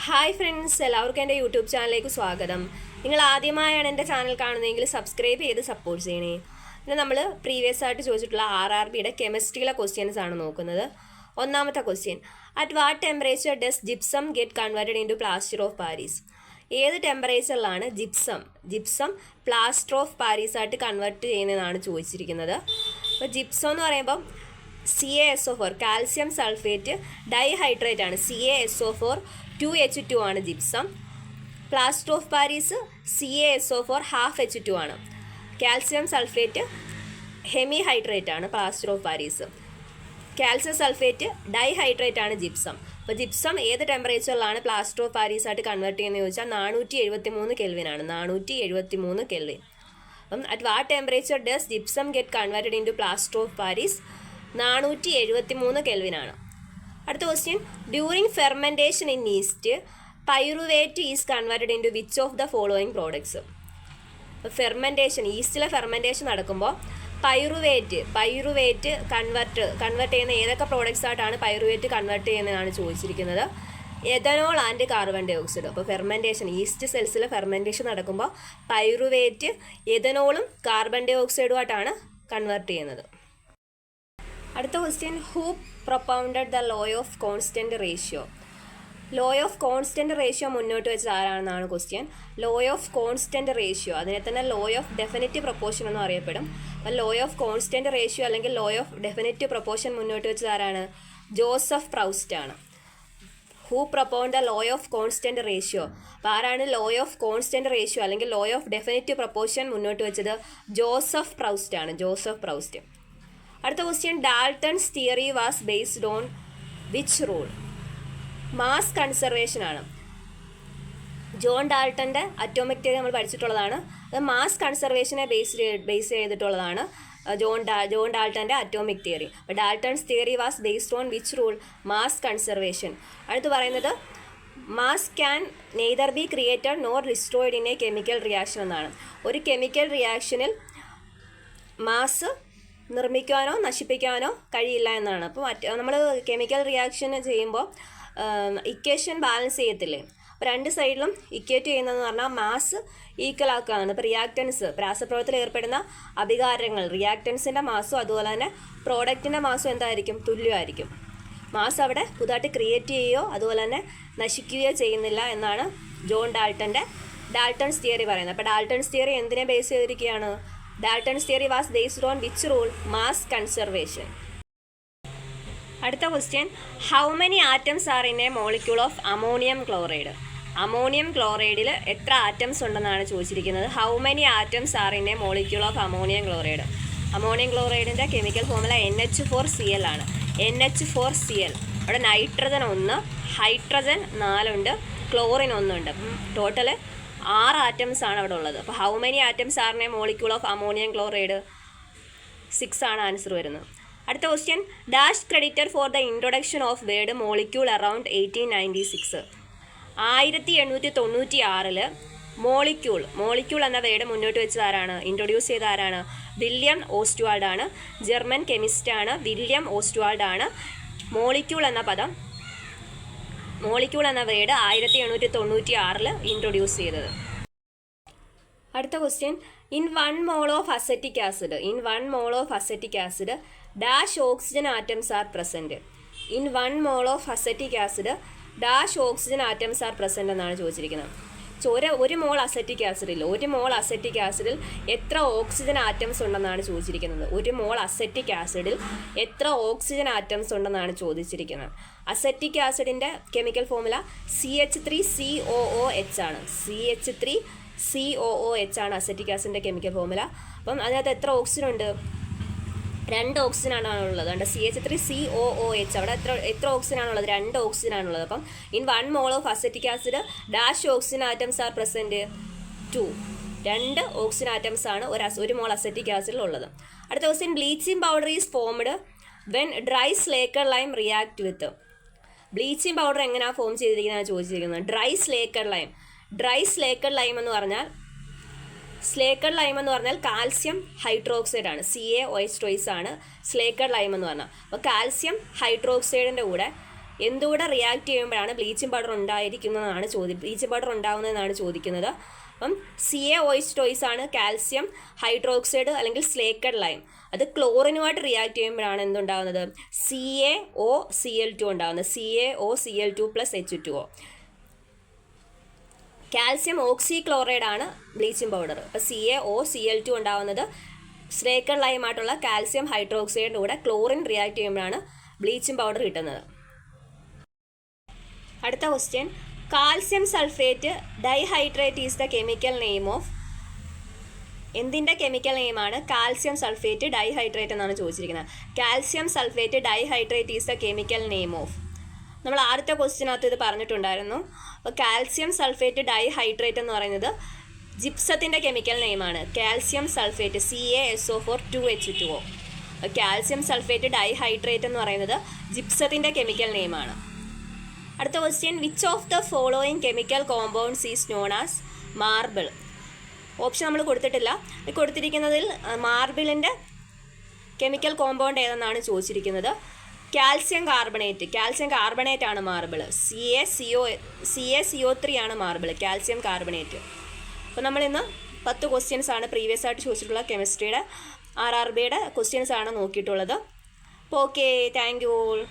Hi friends, എല്ലാവർക്കും എൻ്റെ YouTube ചാനലിലേക്ക് സ്വാഗതം. നിങ്ങൾ ആദ്യമായാണ് എൻ്റെ ചാനൽ കാണുന്നതെങ്കിൽ സബ്സ്ക്രൈബ് ചെയ്ത് സപ്പോർട്ട് ചെയ്യണേ. പിന്നെ നമ്മൾ പ്രീവിയസ് ആയിട്ട് ചോദിച്ചിട്ടുള്ള RRBയുടെ കെമിസ്ട്രിയിലെ ക്വസ്റ്റ്യൻസ് ആണ് നോക്കുന്നത്. ഒന്നാമത്തെ question, at what temperature does gypsum get converted in to plaster of Paris? ഏത് ടെമ്പറേച്ചറിലാണ് ജിപ്സം പ്ലാസ്റ്റർ ഓഫ് പാരീസ് ആയിട്ട് കൺവേർട്ട് ചെയ്യുന്നതെന്നാണ് ചോദിച്ചിരിക്കുന്നത്. അപ്പോൾ ജിപ്സം എന്ന് പറയുമ്പം CaSO4 കാൽസ്യം സൾഫേറ്റ് ഡൈഹൈഡ്രേറ്റ് ആണ്. CaSO4 2H2 ആണ് gypsum. Plaster of Paris CaSO4 ½ ആണ്. കാൽസ്യം സൾഫേറ്റ് ഹെമി ഹൈഡ്രേറ്റ് ആണ് plaster of Paris. Calcium sulphate dihydrate ആണ് ജിപ്സം. അപ്പോൾ ജിപ്സം ഏത് ടെമ്പറേച്ചറിലാണ് പ്ലാസ്റ്റർ ഓഫ് പാരീസ് ആയിട്ട് കൺവേർട്ട് ചെയ്യുന്നത് ചോദിച്ചാൽ 473 കെൽവിൻ ആണ്. 473 കെൽവിൻ. അപ്പം at what temperature does gypsum get converted in to plaster of Paris? 473 kelvin ആണ്. അടുത്ത question, during fermentation in yeast pyruvate is converted in to which of the following products? Fermentation, ഈസ്റ്റിലെ fermentation നടക്കുമ്പോൾ pyruvate convert ചെയ്യുന്ന ഏതൊക്കെ products ആയിട്ടാണ് pyruvate convert ചെയ്യുന്നതാണ് ചോദിച്ചിരിക്കുന്നത്. Ethanol and carbon dioxide. അപ്പോൾ ഫെർമെൻറ്റേഷൻ, ഈസ്റ്റ് സെൽസിലെ ഫെർമെൻറ്റേഷൻ നടക്കുമ്പോൾ പൈറുവേറ്റ് എഥനോളും കാർബൺ ഡൈ ഓക്സൈഡുമായിട്ടാണ് കൺവേർട്ട് ചെയ്യുന്നത്. അടുത്ത question, who propounded the law of constant ratio? Law of constant ratio മുന്നോട്ട് വെച്ചത് ആരാണെന്നാണ് question. Law of constant ratio, അതിനെ തന്നെ ലോ ഓഫ് ഡെഫിനിറ്റീവ് പ്രൊപ്പോർഷൻ എന്നും അറിയപ്പെടും. അപ്പോൾ ലോ ഓഫ് കോൺസ്റ്റൻറ്റ് റേഷ്യോ അല്ലെങ്കിൽ ലോ ഓഫ് ഡെഫിനിറ്റീവ് പ്രൊപ്പോർഷൻ മുന്നോട്ട് വെച്ചത് ആരാണ്? ജോസഫ് പ്രൗസ്റ്റ് ആണ്. Who propound the law of constant ratio? അപ്പോൾ ആരാണ് ലോ ഓഫ് കോൺസ്റ്റൻറ്റ് റേഷ്യോ അല്ലെങ്കിൽ ലോ ഓഫ് ഡെഫിനിറ്റീവ് പ്രൊപ്പോർഷൻ മുന്നോട്ട് വെച്ചത്? ജോസഫ് പ്രൗസ്റ്റ് ആണ്. Joseph Proust. അടുത്ത question, Dalton's theory was based on which rule? Mass conservation ആണ്. John ഡാൾട്ടൻ്റെ അറ്റോമിക് തിയറി നമ്മൾ പഠിച്ചിട്ടുള്ളതാണ്. അത് മാസ് കൺസർവേഷനെ ബേസ് ചെയ്തിട്ടുള്ളതാണ് ജോൺ ഡാൾട്ടൻ്റെ അറ്റോമിക് തിയറി. അപ്പോൾ Dalton's theory was based on which rule? Mass conservation. അടുത്ത് പറയുന്നത്, mass can neither be created nor destroyed in A chemical reaction എന്നാണ്. ഒരു കെമിക്കൽ റിയാക്ഷനിൽ മാസ് നിർമ്മിക്കാനോ നശിപ്പിക്കാനോ കഴിയില്ല എന്നാണ്. അപ്പോൾ നമ്മൾ കെമിക്കൽ റിയാക്ഷൻ ചെയ്യുമ്പോൾ ഇക്വേഷൻ ബാലൻസ് ചെയ്യത്തില്ലേ? അപ്പോൾ രണ്ട് സൈഡിലും ഇക്വേറ്റ് ചെയ്യുന്നതെന്ന് പറഞ്ഞാൽ മാസ് ഈക്വൽ ആക്കുകയാണ്. ഇപ്പോൾ റിയാക്റ്റൻസ്, രാസപ്രവർത്തനത്തിൽ ഏർപ്പെടുന്ന അഭികാരങ്ങൾ, റിയാക്റ്റൻസിൻ്റെ മാസും അതുപോലെ തന്നെ പ്രോഡക്റ്റിൻ്റെ മാസും എന്തായിരിക്കും? തുല്യമായിരിക്കും. മാസ് അവിടെ പുതുതായിട്ട് ക്രിയേറ്റ് ചെയ്യുകയോ അതുപോലെ തന്നെ നശിക്കുകയോ ചെയ്യുന്നില്ല എന്നാണ് ജോൺ ഡാൾട്ടൺസ് തിയറി പറയുന്നത്. അപ്പോൾ ഡാൾട്ടൺസ് തിയറി എന്തിനെ ബേസ് ചെയ്തിരിക്കുകയാണ്? Dalton's theory was based on which rule? Mass conservation. അടുത്ത question, how many atoms are in a molecule of ammonium chloride? Ammonium ക്ലോറൈഡിൽ എത്ര ആറ്റംസ് ഉണ്ടെന്നാണ് ചോദിച്ചിരിക്കുന്നത്. How many atoms are in a molecule of ammonium chloride? Ammonium ക്ലോറൈഡിൻ്റെ chemical formula NH4Cl ആണ്. NH4Cl. അവിടെ nitrogen 1, hydrogen 4 ഉണ്ട്, chlorine 1 ഉണ്ട്. Total 6 atoms ആണ് അവിടെ ഉള്ളത്. അപ്പോൾ how many atoms are in a molecule of ammonium chloride? 6 ആണ് ആൻസർ വരുന്നത്. അടുത്ത question, dash credited for the introduction of word molecule around 1896? 1896 molecule എന്ന വേർഡ് മുന്നോട്ട് വെച്ചത് ആരാണ്? ഇൻട്രൊഡ്യൂസ് ചെയ്ത ആരാണ്? വില്യം ഓസ്റ്റ്വാൾഡ് ആണ്. ജർമ്മൻ കെമിസ്റ്റാണ് വില്യം ഓസ്റ്റ്വാൾഡ് ആണ് മോളിക്യൂൾ എന്ന വേർഡ് 1896 ഇൻട്രൊഡ്യൂസ് ചെയ്തത്. അടുത്ത question, in 1 mole of acetic acid dash oxygen atoms are present? In 1 mole of acetic acid dash oxygen atoms are present എന്നാണ് ചോദിച്ചിരിക്കുന്നത്. ഒരു മോൾ അസറ്റിക് ആസിഡിൽ എത്ര ഓക്സിജൻ ആറ്റംസ് ഉണ്ടെന്നാണ് ചോദിച്ചിരിക്കുന്നത്. ഒരു മോൾ അസറ്റിക് ആസിഡിൽ എത്ര ഓക്സിജൻ ആറ്റംസ് ഉണ്ടെന്നാണ് ചോദിച്ചിരിക്കുന്നത്. അസറ്റിക് ആസിഡിൻ്റെ കെമിക്കൽ ഫോർമുല CH3COOH ആണ്. CH3COOH ആണ് അസറ്റിക് ആസിഡിൻ്റെ കെമിക്കൽ ഫോർമുല. അപ്പം അതിനകത്ത് എത്ര ഓക്സിജൻ ഉണ്ട്? 2 ഓക്സിജൻ ആണ് ഉള്ളത്. അതുകൊണ്ട് CH3COOH അവിടെ എത്ര ഓക്സിജൻ ആണുള്ളത്? 2 ഓക്സിജൻ ആണുള്ളത്. അപ്പം in 1 mole of acetic acid dash oxygen atoms are present? 2 oxygen atoms ആണ് ഒരു മോൾ അസറ്റിക് ആസിഡിൽ ഉള്ളത്. അടുത്ത question, bleaching powder is formed when dry slaked lime react with? Bleaching powder എങ്ങനെയാണ് ഫോം ചെയ്തിരിക്കുന്നതാണ് ചോദിച്ചിരിക്കുന്നത്. ഡ്രൈ സ്ലേക്കർ ലൈം എന്ന് പറഞ്ഞാൽ കാൽസ്യം ഹൈഡ്രോക്സൈഡ് ആണ്. CaOH ആണ് സ്ലേക്കർ ലൈം എന്ന് പറഞ്ഞാൽ. അപ്പോൾ കാൽസ്യം ഹൈഡ്രോക്സൈഡിൻ്റെ കൂടെ എന്തുകൂടെ റിയാക്ട് ചെയ്യുമ്പോഴാണ് ബ്ലീച്ചിങ് പൗഡർ ഉണ്ടായിരിക്കുന്നതെന്നാണ് ബ്ലീച്ചിങ് പൗഡർ ഉണ്ടാകുന്നതെന്നാണ് ചോദിക്കുന്നത്. അപ്പം CaOH ആണ് കാൽസ്യം ഹൈഡ്രോക്സൈഡ് അല്ലെങ്കിൽ സ്ലേക്കഡ് ലൈം. അത് ക്ലോറിനുമായിട്ട് റിയാക്ട് ചെയ്യുമ്പോഴാണ് എന്തുണ്ടാകുന്നത്? CaOCl2 ഉണ്ടാകുന്നത്. CaOCl2 + H2O. കാൽസ്യം ഓക്സിക്ലോറൈഡ് ആണ് ബ്ലീച്ചിങ് പൗഡർ. അപ്പോൾ CaOCl2 ഉണ്ടാകുന്നത് സ്ലേക്കഡ് ലൈമായിട്ടുള്ള കാൽസ്യം ഹൈഡ്രോക്സൈഡിൻ്റെ കൂടെ ക്ലോറിൻ റിയാക്ട് ചെയ്യുമ്പോഴാണ് ബ്ലീച്ചിങ് പൗഡർ കിട്ടുന്നത്. അടുത്ത question, calcium sulphate dihydrate is the chemical name of. എന്തിൻ്റെ കെമിക്കൽ നെയിമാണ് കാൽസ്യം സൾഫേറ്റ് ഡൈഹൈഡ്രേറ്റ് എന്നാണ് ചോദിച്ചിരിക്കുന്നത്. Calcium sulphate dihydrate is the chemical name of. നമ്മൾ ആദ്യത്തെ ക്വസ്റ്റ്യനകത്ത് ഇത് പറഞ്ഞിട്ടുണ്ടായിരുന്നു. അപ്പോൾ കാൽസ്യം സൾഫേറ്റ് ഡൈഹൈഡ്രേറ്റ് എന്ന് പറയുന്നത് ജിപ്സത്തിൻ്റെ കെമിക്കൽ നെയിമാണ്. Calcium sulphate CaSO4 calcium sulphate dihydrate എന്ന് പറയുന്നത് ജിപ്സത്തിൻ്റെ കെമിക്കൽ നെയിമാണ്. അടുത്ത question, which of the following chemical compounds is known as marble. Option നമ്മൾ കൊടുത്തിട്ടില്ല. കൊടുത്തിരിക്കുന്നതിൽ മാർബിളിൻ്റെ കെമിക്കൽ കോമ്പൗണ്ട് ഏതെന്നാണ് ചോദിച്ചിരിക്കുന്നത്. കാൽസ്യം കാർബണേറ്റ് ആണ് മാർബിൾ. CaCO3 ആണ് മാർബിൾ, കാൽസ്യം കാർബണേറ്റ്. അപ്പോൾ നമ്മളിന്ന് 10 ക്വസ്റ്റ്യൻസ് ആണ് പ്രീവിയസ് ആയിട്ട് ചോദിച്ചിട്ടുള്ള കെമിസ്ട്രിയുടെ RRBയുടെ ക്വസ്റ്റ്യൻസ് ആണ് നോക്കിയിട്ടുള്ളത്. അപ്പോൾ ഓക്കെ, താങ്ക് യു ഓൾ.